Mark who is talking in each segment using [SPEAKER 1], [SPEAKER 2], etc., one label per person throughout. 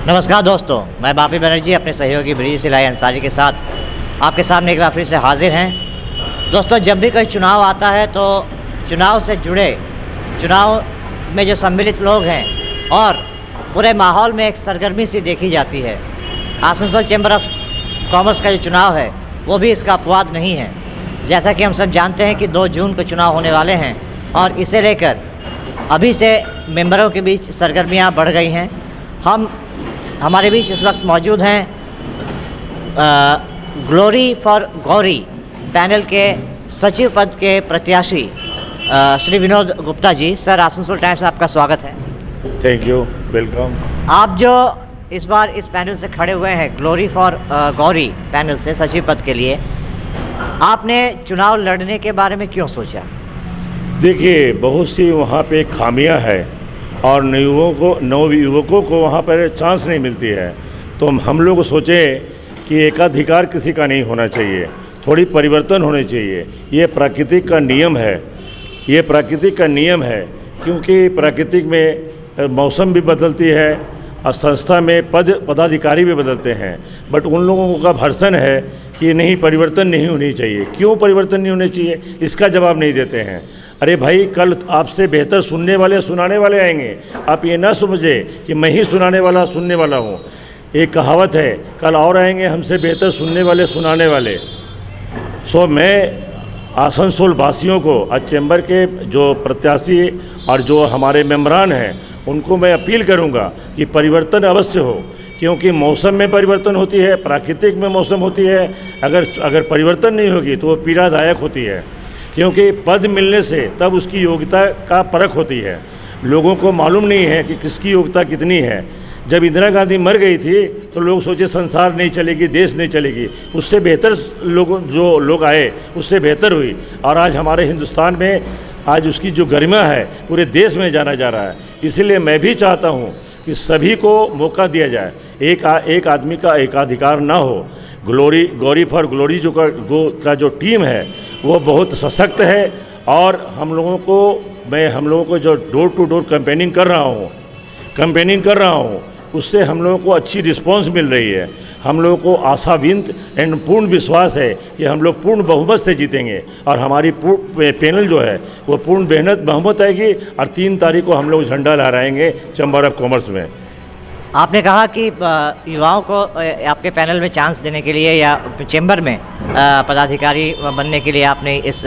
[SPEAKER 1] नमस्कार दोस्तों, मैं बापी बनर्जी अपने सहयोगी ब्रिजेश सिलाई अंसारी के साथ आपके सामने एक बार फिर से हाजिर हैं। दोस्तों, जब भी कोई चुनाव आता है तो चुनाव से जुड़े, चुनाव में जो सम्मिलित लोग हैं और पूरे माहौल में एक सरगर्मी सी देखी जाती है। आसनसोल चैम्बर ऑफ कॉमर्स का जो चुनाव है वो भी इसका अपवाद नहीं है। जैसा कि हम सब जानते हैं कि 2 जून को चुनाव होने वाले हैं और इसे लेकर अभी से मेंबरों के बीच सरगर्मियाँ बढ़ गई हैं। हमारे बीच इस वक्त मौजूद हैं ग्लोरी फॉर गौरी पैनल के सचिव पद के प्रत्याशी श्री विनोद गुप्ता जी। सर, आसनसोल टाइम्स में आपका स्वागत है।
[SPEAKER 2] Thank you, welcome.
[SPEAKER 1] आप जो इस बार इस पैनल से खड़े हुए हैं, ग्लोरी फॉर गौरी पैनल से सचिव पद के लिए, आपने चुनाव लड़ने के बारे में क्यों सोचा?
[SPEAKER 2] देखिए, बहुत सी वहाँ पे खामियां हैं और नवयुवकों को वहाँ पर चांस नहीं मिलती है। तो हम लोग सोचे कि एकाधिकार किसी का नहीं होना चाहिए, थोड़ी परिवर्तन होने चाहिए। ये प्राकृतिक का नियम है, ये प्राकृतिक का नियम है, क्योंकि प्राकृतिक में मौसम भी बदलती है और संस्था में पदाधिकारी भी बदलते हैं। बट उन लोगों का भर्सन है कि नहीं, परिवर्तन नहीं होनी चाहिए। क्यों परिवर्तन नहीं होने चाहिए, इसका जवाब नहीं देते हैं। अरे भाई, कल आपसे बेहतर सुनने वाले सुनाने वाले आएंगे। आप ये ना समझे कि मैं ही सुनाने वाला सुनने वाला हूँ। एक कहावत है, कल और आएंगे हमसे बेहतर सुनने वाले सुनाने वाले। सो मैं आसनसोल वासियों को, आज चैम्बर के जो प्रत्याशी और जो हमारे मेम्बरान हैं, उनको मैं अपील करूंगा कि परिवर्तन अवश्य हो, क्योंकि मौसम में परिवर्तन होती है, प्राकृतिक में मौसम होती है। अगर परिवर्तन नहीं होगी तो वो पीड़ादायक होती है, क्योंकि पद मिलने से तब उसकी योग्यता का परख होती है। लोगों को मालूम नहीं है कि किसकी योग्यता कितनी है। जब इंदिरा गांधी मर गई थी तो लोग सोचे संसार नहीं चलेगी, देश नहीं चलेगी। उससे बेहतर जो लोग आए उससे बेहतर हुई, और आज हमारे हिंदुस्तान में आज उसकी जो गरिमा है पूरे देश में जाना जा रहा है। इसलिए मैं भी चाहता हूँ कि सभी को मौका दिया जाए, एक आदमी का एकाधिकार ना हो। गौरी फॉर ग्लोरी का जो टीम है वो बहुत सशक्त है, और हम लोगों को जो डोर टू डोर कैंपेनिंग कर रहा हूँ उससे हम लोगों को अच्छी रिस्पांस मिल रही है। हम लोगों को आशाविंत एंड पूर्ण विश्वास है कि हम लोग पूर्ण बहुमत से जीतेंगे, और हमारी पैनल जो है वो पूर्ण बहुमत आएगी, और 3 तारीख को हम लोग झंडा लहराएंगे चैम्बर ऑफ कॉमर्स में।
[SPEAKER 1] आपने कहा कि युवाओं को आपके पैनल में चांस देने के लिए या चैम्बर में पदाधिकारी बनने के लिए आपने इस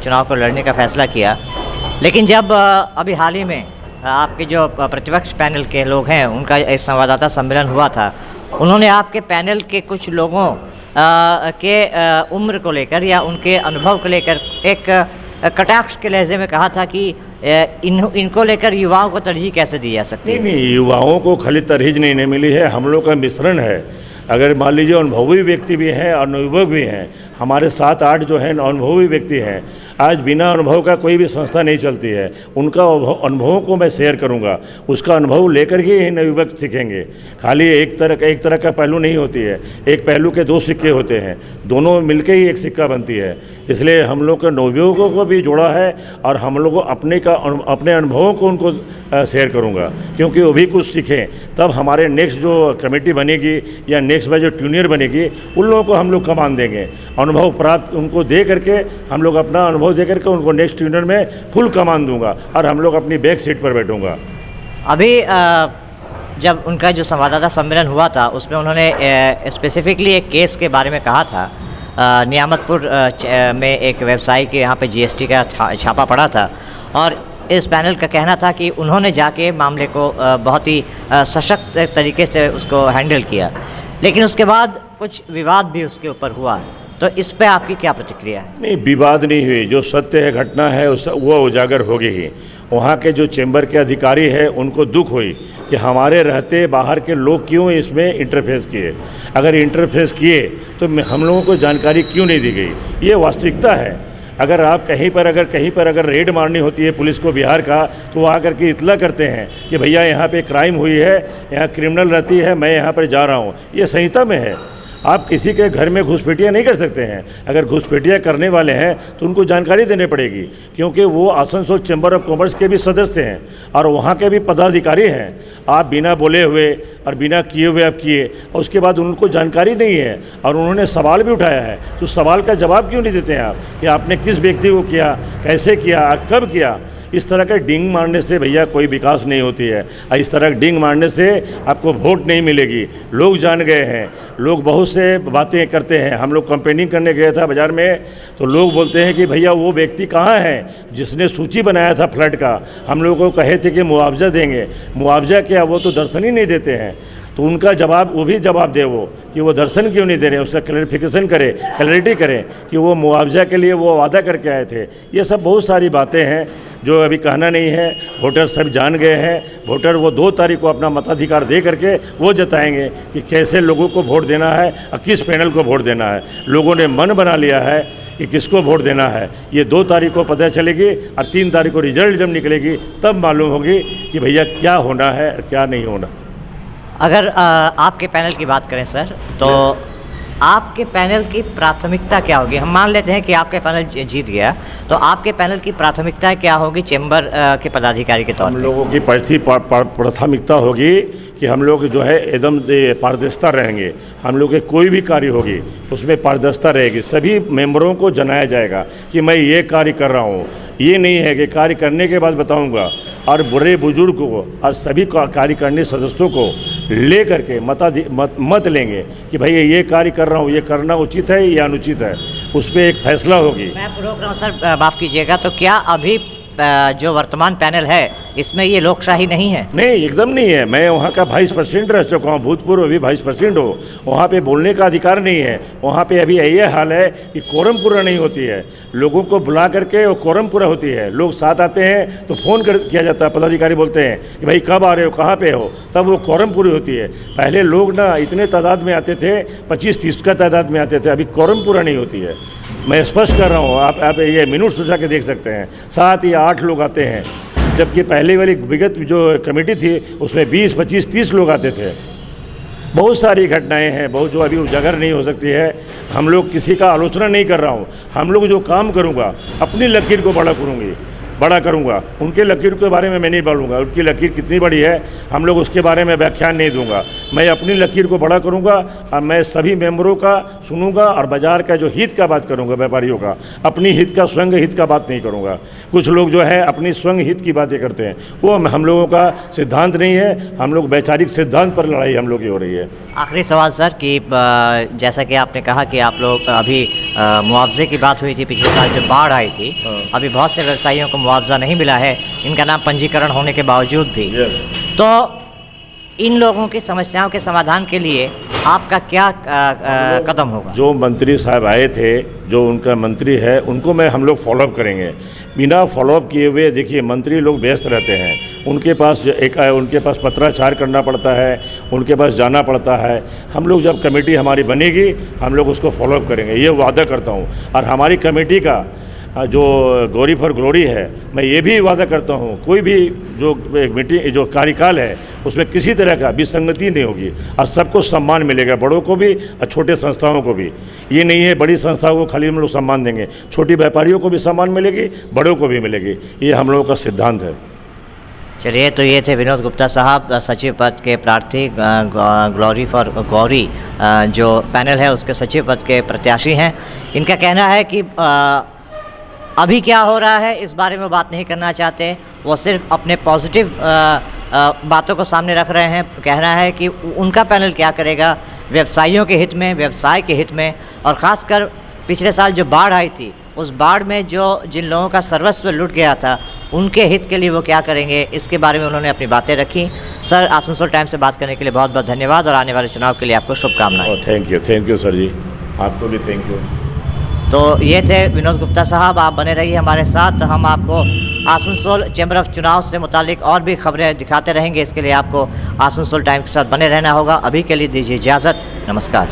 [SPEAKER 1] चुनाव को लड़ने का फैसला किया। लेकिन जब अभी हाल ही में आपके जो प्रतिपक्ष पैनल के लोग हैं उनका एक संवाददाता सम्मेलन हुआ था, उन्होंने आपके पैनल के कुछ लोगों के उम्र को लेकर या उनके अनुभव को लेकर एक कटाक्ष के लहजे में कहा था कि इनको लेकर युवाओं को तरजीह कैसे दी जा सकती है?
[SPEAKER 2] नहीं, युवाओं को खाली तरजीह नहीं मिली है, हम लोग का मिश्रण है। अगर मान लीजिए अनुभवी व्यक्ति भी हैं और नवयुवक भी हैं, हमारे 7-8 जो हैं अनुभवी व्यक्ति हैं। आज बिना अनुभव का कोई भी संस्था नहीं चलती है। उनका अनुभवों को मैं शेयर करूंगा, उसका अनुभव लेकर ही ये नवयुवक सीखेंगे। खाली एक तरह का पहलू नहीं होती है, एक पहलू के 2 सिक्के होते हैं, दोनों मिलकर ही एक सिक्का बनती है। इसलिए हम लोग के नवयुवकों को भी जोड़ा है, और हम लोग अपने अनुभवों को उनको शेयर करूँगा, क्योंकि वो भी कुछ सीखें। तब हमारे नेक्स्ट जो कमेटी बनेगी या नेक्स्ट में जो ट्यूनियर बनेगी, उन लोगों को हम लोग कमान देंगे। अनुभव प्राप्त उनको दे करके, हम लोग अपना अनुभव दे करके उनको नेक्स्ट ट्यूनियर में फुल कमान दूंगा, और हम लोग अपनी बैक सीट पर बैठूंगा।
[SPEAKER 1] अभी जब उनका जो संवाददाता सम्मेलन हुआ था उसमें उन्होंने स्पेसिफिकली एक केस के बारे में कहा था। नियामतपुर में एक व्यवसायी के यहाँ पे GST का छापा पड़ा था, और इस पैनल का कहना था कि उन्होंने जाके मामले को बहुत ही सशक्त तरीके से उसको हैंडल किया। लेकिन उसके बाद कुछ विवाद भी उसके ऊपर हुआ, तो इस पे आपकी क्या प्रतिक्रिया है?
[SPEAKER 2] नहीं, विवाद नहीं हुई। जो सत्य है, घटना है, वो उजागर होगी ही। वहाँ के जो चैम्बर के अधिकारी हैं उनको दुख हुई कि हमारे रहते बाहर के लोग क्यों इसमें इंटरफेस किए। अगर इंटरफेस किए तो हम लोगों को जानकारी क्यों नहीं दी गई, ये वास्तविकता है। अगर आप कहीं पर अगर रेड मारनी होती है पुलिस को बिहार का, तो वो आकर के इतला करते हैं कि भैया यहाँ पे क्राइम हुई है, यहाँ क्रिमिनल रहती है, मैं यहाँ पर जा रहा हूँ। ये संहिता में है। आप किसी के घर में घुसपैठिया नहीं कर सकते हैं। अगर घुसपैठिया करने वाले हैं तो उनको जानकारी देनी पड़ेगी, क्योंकि वो आसनसोल चैम्बर ऑफ कॉमर्स के भी सदस्य हैं और वहाँ के भी पदाधिकारी हैं। आप बिना बोले हुए और बिना किए हुए आप किए और उसके बाद उनको जानकारी नहीं है और उन्होंने सवाल भी उठाया है, तो सवाल का जवाब क्यों नहीं देते हैं आप कि आपने किस व्यक्ति को किया, कैसे किया, कब किया। इस तरह का डिंग मारने से भैया कोई विकास नहीं होती है और इस तरह डिंग मारने से आपको वोट नहीं मिलेगी। लोग जान गए हैं, लोग बहुत से बातें करते हैं। हम लोग कंपेनिंग करने गए था बाज़ार में, तो लोग बोलते हैं कि भैया वो व्यक्ति कहाँ है जिसने सूची बनाया था फ्लड का। हम लोगों को कहे थे कि मुआवजा देंगे, मुआवजा क्या, वो तो दर्शन ही नहीं देते हैं। तो उनका जवाब, वो भी जवाब दे वो कि वो दर्शन क्यों नहीं दे रहे, उसका क्लैरिफिकेशन करे, क्लैरिटी करें कि वो मुआवजा के लिए वो वादा करके आए थे। ये सब बहुत सारी बातें हैं जो अभी कहना नहीं है। वोटर सब जान गए हैं। वोटर वो 2 तारीख को अपना मताधिकार दे करके वो जताएंगे कि कैसे लोगों को वोट देना है और किस पैनल को वोट देना है। लोगों ने मन बना लिया है कि किसको वोट देना है। ये 2 तारीख को पता चलेगी और 3 तारीख को रिजल्ट जब निकलेगी तब मालूम होगी कि भैया क्या होना है और क्या नहीं होना।
[SPEAKER 1] अगर आपके पैनल की बात करें सर, तो आपके पैनल की प्राथमिकता क्या होगी? हम मान लेते हैं कि आपके पैनल जीत गया, तो आपके पैनल की प्राथमिकता क्या होगी चैम्बर के पदाधिकारी के तौर पर?
[SPEAKER 2] हम लोगों की प्राथमिकता होगी कि हम लोग जो है एकदम पारदर्शिता रहेंगे। हम लोग के कोई भी कार्य होगी उसमें पारदर्शिता रहेगी। सभी मेंबरों को जनाया जाएगा कि मैं ये कार्य कर रहा हूँ। ये नहीं है कि कार्य करने के बाद बताऊँगा। और बड़े बुजुर्ग को और सभी कार्यकारिणी सदस्यों को ले करके मत लेंगे कि भाई ये कार्य कर रहा हूँ, ये करना उचित है या अनुचित है, उस पर एक फैसला होगी।
[SPEAKER 1] मैं रोक रहा हूँ सर, माफ़ कीजिएगा, तो क्या अभी जो वर्तमान पैनल है इसमें ये लोकशाही नहीं है?
[SPEAKER 2] नहीं, एकदम नहीं है। मैं वहाँ का वाइस प्रेसिडेंट रह चुका हूँ, भूतपूर्व अभी वाइस प्रेसिडेंट हो। वहाँ पे बोलने का अधिकार नहीं है। वहाँ पे अभी ये हाल है कि कोरम पूरा नहीं होती है। लोगों को बुला करके वो कोरम पूरा होती है। लोग साथ आते हैं तो फ़ोन किया जाता है, पदाधिकारी बोलते हैं कि भाई कब आ रहे हो, कहाँ पे हो, तब वो कोरम पूरी होती है। पहले लोग ना इतने तादाद में आते थे, 25-30 का तादाद में आते थे, अभी कोरम पूरा नहीं होती है। मैं स्पष्ट कर रहा हूँ, आप ये मिनट सुझा के देख सकते हैं। 7 या 8 लोग आते हैं, जबकि पहले वाली विगत जो कमेटी थी उसमें 20, 25, 30 लोग आते थे। बहुत सारी घटनाएं हैं, बहुत जो अभी उजागर नहीं हो सकती है। हम लोग किसी का आलोचना नहीं कर रहा हूँ। हम लोग जो काम करूँगा अपनी लकीर को बड़ा करूँगा। उनके लकीर के बारे में मैं नहीं बोलूँगा। उनकी लकीर कितनी बड़ी है हम लोग उसके बारे में व्याख्यान नहीं दूंगा। मैं अपनी लकीर को बड़ा करूँगा और मैं सभी मेंबरों का सुनूंगा और बाज़ार का जो हित का बात करूँगा, व्यापारियों का, अपनी हित का, स्वयं हित का बात नहीं करूँगा। कुछ लोग जो है अपनी स्वयं हित की बातें करते हैं, वो हम लोगों का सिद्धांत नहीं है। हम लोग वैचारिक सिद्धांत पर लड़ाई हम लोग की हो रही है।
[SPEAKER 1] आखिरी सवाल सर कि जैसा कि आपने कहा कि आप लोग अभी मुआवजे की बात हुई थी, पिछले साल जब बाढ़ आई थी, अभी बहुत से व्यवसायियों को मुआवजा नहीं मिला है, इनका नाम पंजीकरण होने के बावजूद भी। तो इन लोगों की समस्याओं के समाधान के लिए आपका क्या कदम होगा? जो
[SPEAKER 2] मंत्री साहब आए थे, जो उनका मंत्री है, उनको हम लोग फॉलोअप करेंगे। बिना फॉलोअप किए हुए, देखिए मंत्री लोग व्यस्त रहते हैं, उनके पास पत्राचार करना पड़ता है, उनके पास जाना पड़ता है। हम लोग जब कमेटी हमारी बनेगी हम लोग उसको फॉलोअप करेंगे, ये वादा करता हूँ। और हमारी कमेटी का जो गौरी फॉर ग्लोरी है, मैं ये भी वादा करता हूँ कोई भी जो कार्यकाल है उसमें किसी तरह का विसंगति नहीं होगी और सबको सम्मान मिलेगा, बड़ों को भी और छोटे संस्थाओं को भी। ये नहीं है बड़ी संस्थाओं को खाली हम लोग सम्मान देंगे, छोटी व्यापारियों को भी सम्मान मिलेगी, बड़ों को भी मिलेगी। ये हम लोगों का सिद्धांत है।
[SPEAKER 1] चलिए, तो ये थे विनोद गुप्ता साहब, सचिव पद के प्रार्थी, ग्लोरी फॉर गौरी जो पैनल है उसके सचिव पद के प्रत्याशी हैं। इनका कहना है कि अभी क्या हो रहा है इस बारे में बात नहीं करना चाहते, वो सिर्फ अपने पॉजिटिव बातों को सामने रख रहे हैं। कहना है कि उनका पैनल क्या करेगा व्यवसायियों के हित में, व्यवसाय के हित में, और ख़ासकर पिछले साल जो बाढ़ आई थी उस बाढ़ में जिन लोगों का सर्वस्व लुट गया था उनके हित के लिए वो क्या करेंगे, इसके बारे में उन्होंने अपनी बातें रखी। सर, आसनसोल टाइम्स से बात करने के लिए बहुत बहुत धन्यवाद और आने वाले चुनाव के लिए आपको शुभकामनाएं।
[SPEAKER 2] थैंक यू सर जी, आपको भी थैंक यू।
[SPEAKER 1] तो ये थे विनोद गुप्ता साहब, आप बने रहिए हमारे साथ। हम आपको आसनसोल चैम्बर ऑफ चुनाव से मुतालिक और भी खबरें दिखाते रहेंगे। इसके लिए आपको आसनसोल टाइम्स के साथ बने रहना होगा। अभी के लिए दीजिए इजाज़त, नमस्कार।